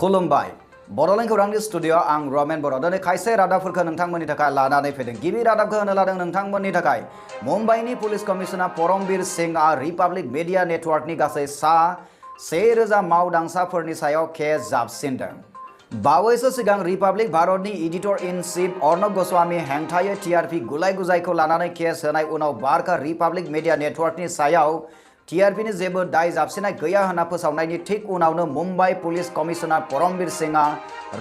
खुलुमबाय बड'लेण्ड खौरांनि स्टुडिअ आं रमेन बर' दिनै खायसे रादाबफोरखौ नोंथांमोननि थाखाय लानानै फैदों। गिबि रादाबखौ होनो लादों नोंथांमोननि थाखाय मुम्बाइनि पुलिस कमिशनार परमबीर सिंहआ रिपाब्लिक मीडिया नेटवर्कनि गासै 1000 मावदांसाफोरनि सायाव केस जाबसिनदों। बावैसो सिगां रिपाब्लिक भारतनि editor in chief Arnab Goswami हेंथायै टीआरपी गुलाय गुजायखौ लानानै केस होनाय उनाव बारका रिपाब्लिक मीडिया नेटवर्कनि सायाव टीआरपीनि जेबो दाय जाबसिननाय गैया होनना फोसावनायनि थिक उनावनो मुम्बाइ पुलिस कमिशनार परमबीर सिंहआ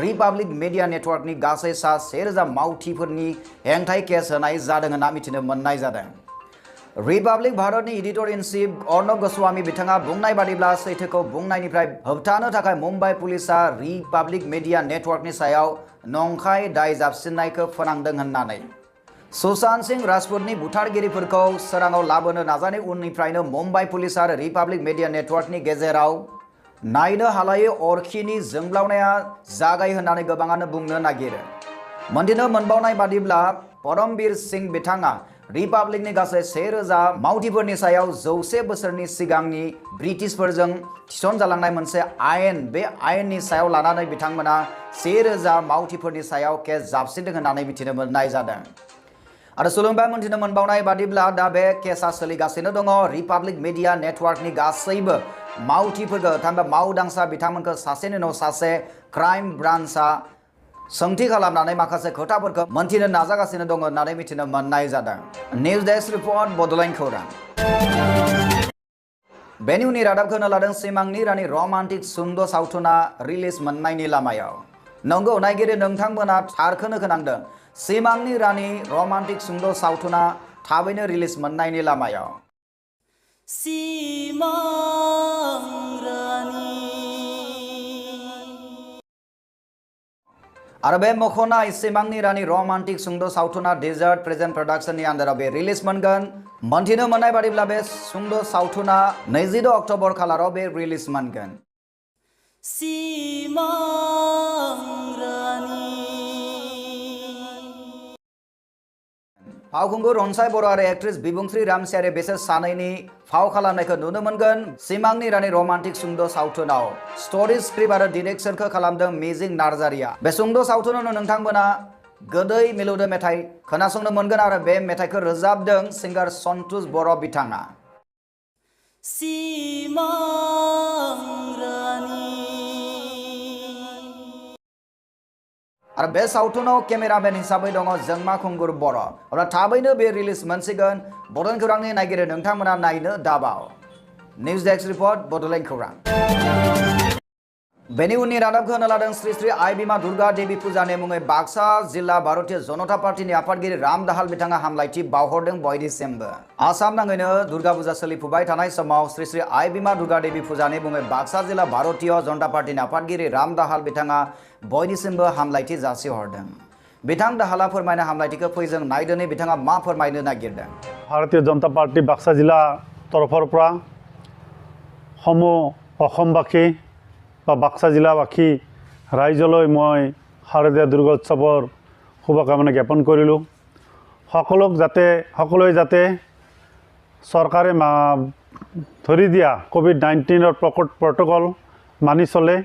रिपाब्लिक मीडिया नेटवर्कनि गासै 1000 मावथिफोरनि हेंथायै केस होनाय जादों होनना मिथिनो मोननाय जादों। रिपाब्लिक भारतनि editor in chief Arnab Goswami बिथाङा बुंनाय बादिब्ला सैथोखौ बुंनायनिफ्राय होबथानो थाखाय मुम्बाइ पुलिसआ रिपाब्लिक मीडिया नेटवर्कनि सायाव नंखाय दाय जाबसिननायखौ फोनांदों होननानै सुशांत सिंह राजपूतनि बुथारगिरिफोरखौ सोराङाव लाबोनो नाजानाय उननिफ्रायनो मुम्बाइ पुलिस आरो रिपाब्लिक मीडिया नेटवर्कनि गेजेराव नायनो हालायै अरखिनि जोंब्लावनाया जागायो होननानै गोबाङानो बुंनो नागिरो। मोनथिनो मोनबावनाय बादिब्ला परमबीर सिंह बिथाङा रिपाब्लिकनि गासै 1000 मावथिफोरनि सायाव 100 बोसोरनि सिगांनि ब्रिटिशफोरजों थिसनजालांनाय मोनसे आयेन बे आयेननि सायाव लानानै बिथांमोना 1000 मावथिफोरनि सायाव केस जाबसिनदों होननानै मिथिनो मोननाय जादों। आरो सुलुंबाय मोनथिनो मोनबावनाय बादिब्ला दा बे केसा सोलिगासिनो दङ। रिपाब्लिक मीडिया नेटवर्कनि गासैबो मावथिफोरखौ थामहिनबा मावदांसा बिथांमोनखौ सासेनि उनाव सासे क्राइम ब्रान्चआ सोंथि खालामनानै माखासे खोथाफोरखौ मोनथिनो नाजागासिनो दङ होननानै मिथिनो मोननाय जादों। निउज डेस्क रिपर्ट बड'लेण्ड खौरां। बेनि उननि रादाबखौ होनो लादों सिमांनि रानि रमान्टिक सुंद' सावथुना रिलिज मोननायनि लामायाव। नंगौ नायगिरि नोंथांमोना थारखौनो खोनांदों। सिमांनि रानि रमान्टिक सुंद' सावथुना थाबैनो रिलिज मोननायनि लामायाव। आरो बे मख'नाय सिमांनि रानि रमान्टिक सुंद' सावथुना डेजार्ट प्रेजेन्ट प्रडाक्शननि आन्दाराव बे रिलिज मोनगोन। मोनथिनो मोननाय बादिब्ला बे सुंद' सावथुना 26 अक्ट'बर खालाराव बे रिलिज मोनगोन। फावखुंगुर रनसाय बर' आरो एक्ट्रेस बिबुंस्रि रामसियारि बिसोर सानैनि फाव खालामनायखौ नुनो मोनगोन सिमांनि रानि रमान्टिक सुंद' सावथुनाव। स्ट'री स्क्रिप्ट आरो डिरेक्शनखौ खालामदों मिजिं नार्जारिया। बे सुंद' सावथुनावनो नोंथांमोना गोदै मिलौदो मेथाइ खोनासंनो मोनगोन आरो बे मेथाइखौ रोजाबदों सिंगार सन्तोष बर' बिथाङा। आरो बे सावथुनाव केमेरामेन हिसाबै दङ जोंमा खुंगुर बर'। अब्ला थाबैनो बे रिलिज मोनसिगोन। बड'लेण्ड खौरांनि नायगिरि नोंथांमोना नायनो दाबाव। निउज डेस्क रिपर्ट बड'लेण्ड खौरां। बेनि उननि रादाबखौ होनो लादों श्री श्री आइ बिमा दुर्गा देवी फुजानि मुङै बाक्सा जिल्ला भारतीय जनता पार्टीनि आफादगिरि राम दाहाल बिथाङा हामलायथि बावहरदों बयनिसिमबो। आसाम नाङैनो दुर्गा फुजा सोलिफुबाय थानाय समाव श्री श्री आइ बिमा दुर्गा देवी फुजानि मुङै बाक्सा जिल्ला भारतीय जनता पार्टीनि आफादगिरि राम दाहाल बिथाङा बयनिसिमबो हामलायथि जासिहरदों। बिथां दाहाला फोरमायनाय हामलायथिखौ फैजों नायदोनि बिथाङा मा फोरमायनो नागिरदों। भारतीय जनता पार्टी बाक्सा जिल्ला तरफर পৰা সমূহ অসমবাসী বা বাক্সা জিলাবাসী ৰাইজলৈ মই শাৰদীয় দুৰ্গা উৎসৱৰ শুভকামনা জ্ঞাপন কৰিলোঁ। সকলোৱে যাতে চৰকাৰে ধৰি দিয়া কোভিড-19ৰ প্ৰট'কল মানি চলে,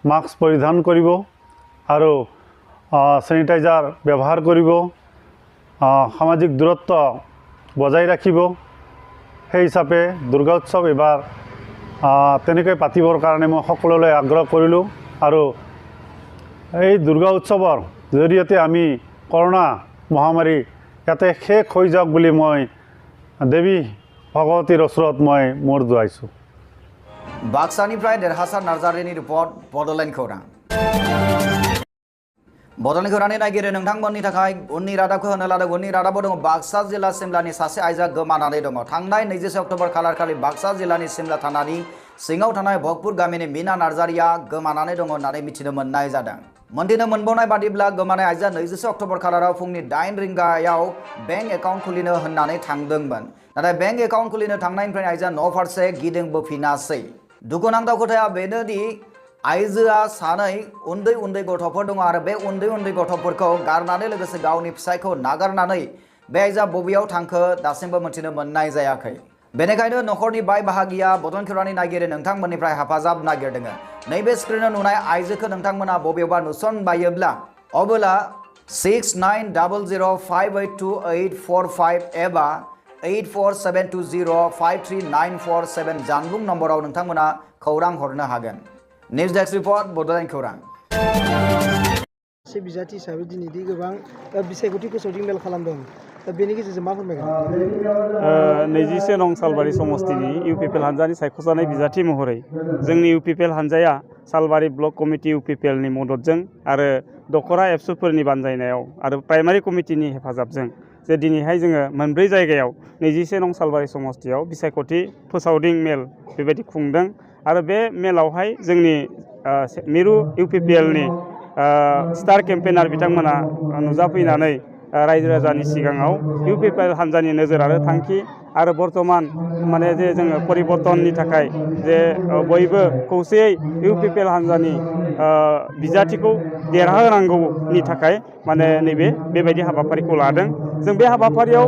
মাস্ক পৰিধান কৰিব আৰু চেনিটাইজাৰ ব্যৱহাৰ কৰিব, সামাজিক দূৰত্ব বজাই ৰাখিব। সেই হিচাপে দুৰ্গা উৎসৱ এবাৰ তেনেকৈ পাতিবৰ কাৰণে মই সকলোলৈ আগ্ৰহ কৰিলোঁ আৰু এই দুৰ্গা উৎসৱৰ জৰিয়তে আমি কৰোনা মহামাৰী ইয়াতে শেষ হৈ যাওক বুলি মই দেৱী ভগৱতীৰ ওচৰত মই মূৰ দোৱাইছোঁ। बाक्सानिफ्राय देरहासार नार्जारिनि रिपर्ट बड'लेण्ड खौरां। बड'लेण्ड खौरांनि नायगिरि नोंथांमोननि थाखाय उननि रादाबखौ होनो लादों। उननि रादाबाव दङ बाक्सा जिल्ला सिमलानि सासे आइजोआ गोमानानै दङ। थांनाय 26 अक्ट'बर खालारखालि बाक्सा जिल्लानि सिमला थानानि सिङाव थानाय भगपुर गामिनि मीना नार्जारिया गोमानानै दङ होननानै मिथिनो मोननाय जादों। मोनथिनो मोनबावनाय बादिब्ला गोमानाय आइजोआ 26 अक्ट'बर खालाराव फुंनि 8 रिंगायाव बेंक एकाउन्ट खुलिनो होननानै थांदोंमोन। नाथाय बेंक एकाउन्ट खुलिनो थांनायनिफ्राय आइजोआ न' फारसे गिदिंबोफिनासै। दुखुनांथाव खोथाया बेनोदि आइजोआ सानै उन्दै उन्दै गथ'फोर दङ आरो बे उन्दै उन्दै गथ'फोरखौ गारनानै लोगोसे गावनि फिसायखौ नागारनानै बे आइजोआ बबेयाव थांखो दासिमबो मिथिनो मोननाय जायाखै। बेनिखायनो नखरनि बाय बाहागिया बदन खौरांनि नागिरो नोंथांमोननिफ्राय हेफाजाब नागिरदों नैबे स्क्रिनाव नुनाय आइजोखौ नोंथांमोना बबेबा नुसनबायोब्ला अबोला 6900582845 एबा 8472053947 जानबुं नम्बराव नोंथांमोना खौरां हरनो हागोन। न्यूज डेस्क रिपर्ट बड'लेण्ड खौरां। से बिजाथि हिसाबै दिनैदि गोबां बिसायख'थि फोसावदिं मेल खालामदों दा बेनि गेजेरजों मा फोरमायगोन? 21 नं सालबारि समस्तिनि इउपिपिएल हानजानि सायख'जानाय बिजाथि महरै जोंनि इउपिपिएल हानजाया सालबारि ब्लक कमिटि इउपिपिएलनि मददजों आरो दखरा एबसुफोरनि बानजायनायाव आरो प्राइमारि कमिटिनि हेफाजाबजों जे दिनैहाय जोङो मोनब्रै जायगायाव 21 नं सालबारि समस्तियाव बिसायख'थि फोसावदिं मेल बेबायदि खुंदों आरो बे मेलावहाय जोंनि मिरु इउपिपिएलनि स्टार केम्पेनार बिथांमोना नुजाफैनानै रायजो राजानि सिगाङाव इउपिपिएल हानजानि नोजोर आरो थांखि आरो बर्तमान माने जे जोङो परिबर्तननि थाखाय जे बयबो खौसेयै इउपिपिएल हानजानि बिजाथिखौ देरहाहोनांगौनि थाखाय माने नैबे बेबायदि हाबाफारिखौ लादों। जों बे हाबाफारियाव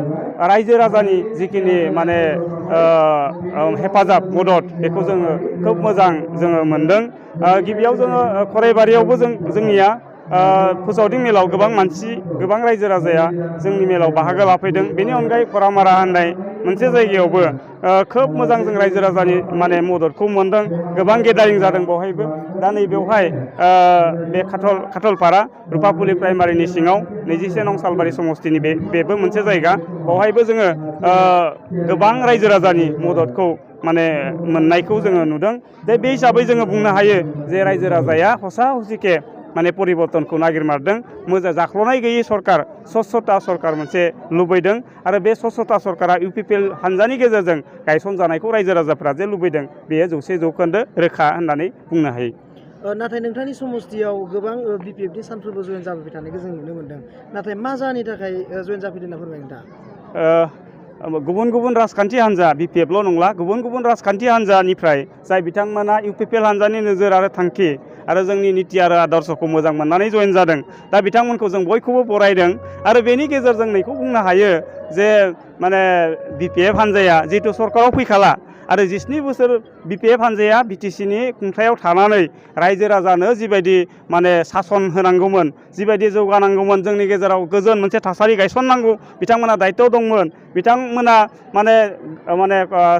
रायजो राजानि जिखिनि माने हेफाजाब मदद बेखौ जोङो खोब मोजां जोङो मोनदों। गिबियाव जोङो खराइबारियावबो जोंनिया फोसावदिं मेलाव गोबां मानसि गोबां रायजो राजाया जोंनि मेलाव बाहागो लाफैदों। बेनि अनगायै खरामारा होननाय मोनसे जायगायावबो खोब मोजां जों रायजो राजानि माने मददखौ मोनदों। गोबां गेदारिं जादों बेवहायबो। दा नैबेवहाय बे खाथलपारा रुपापुलि प्राइमारिनि सिङाव 21 नं सालबारि समस्तिनि बेबो मोनसे जायगा। बेवहायबो जोङो गोबां रायजो राजानि मददखौ माने मोननायखौ जोङो नुदों। बे हिसाबै जोङो बुंनो हायो जे रायजो राजाया हसा हसिके माने परिबर्तनखौ नागिरमारदों। मोजां जाख्ल'नाय गैयै सरकार स्वच्छता सरकार मोनसे लुबैदों आरो बे स्वच्छता सरकारा इउपिपिएल हानजानि गेजेरजों गायसनजानायखौ रायजो राजाफ्रा जे लुबैदों बेयो 100% रोखा होननानै बुंनो हायो। नाथाय नोंथांनि समस्तियाव गोबां बिपिएफनि सानफ्रोमबो जयेन जाबाय थानायखौ जों नुनो मोन्दों। नाथाय मा जाहोननि थाखाय जयेन जाफैदों होनना फोरमायगोन नोंथाङा? गुबुन गुबुन राजखान्थि हान्जा बिपिएफल' नंला गुबुन गुबुन राजखान्थि हान्जानिफ्राय जाय बिथांमोना इउपिपिएल हान्जानि नोजोर आरो थांखि आरो जोंनि निति आरो आदर्शखौ मोजां मोननानै जयेन जादों। दा बिथांमोनखौ जों बयखौबो बरायदों आरो बेनि गेजेरजों नैखौ बुंनो हायो जे माने बिपिएफ हान्जाया जिहेतु सरकाराव फैखाला आरो 17 बोसोर बिपिएफ हान्जाया बिटिसिनि खुंथायाव थानानै रायजो राजानो जिबायदि माने सासन होनांगौमोन जिबायदि जौगानांगौमोन जोंनि गेजेराव गोजोन मोनसे थासारि गायसननांगौ बिथांमोना दायित्व दंमोन। बिथांमोना माने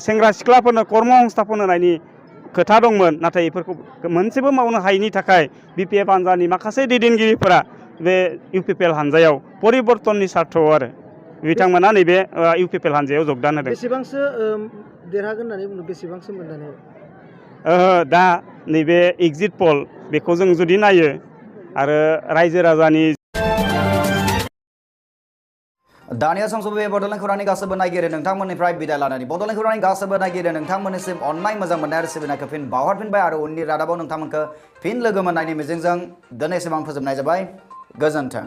सेंग्रा सिख्लाफोरनो कर्म संस्थापन होनायनि खोथा दंमोन। नाथाय बेफोरखौ मोनसेबो मावनो हायैनि थाखाय बिपिएफ हान्जानि माखासे दैदेनगिरिफोरा बे इउपिपिएल हान्जायाव परिबर्तननि सार्थआव आरो बिथांमोना नैबे इउपिपिएल हान्जायाव जगदान होदों। बेसेबांसो देरहागोन होननानै बुंदों? बेसेबांसो मोननानै? दा नैबे एग्जिट पल बेखौ जों जुदि नायो आरो रायजो राजानि दानिया सम सफैबाय बड'लेण्ड खौरांनि गासैबो नायगिरि नोंथांमोननिफ्राय बिदाय लानानै बड'लेण्ड खौरांनि गासैबो नायगिरि नोंथांमोननिसिम अननाय मोजां मोननाय आरो सिबिनायखौ फिन बावहरफिनबाय आरो उननि रादाबाव नोंथांमोनखौ फिन लोगो मोननायनि मिजिंजों दिनै एसेबां फोजोबनाय जाबाय। गोजोन्थों।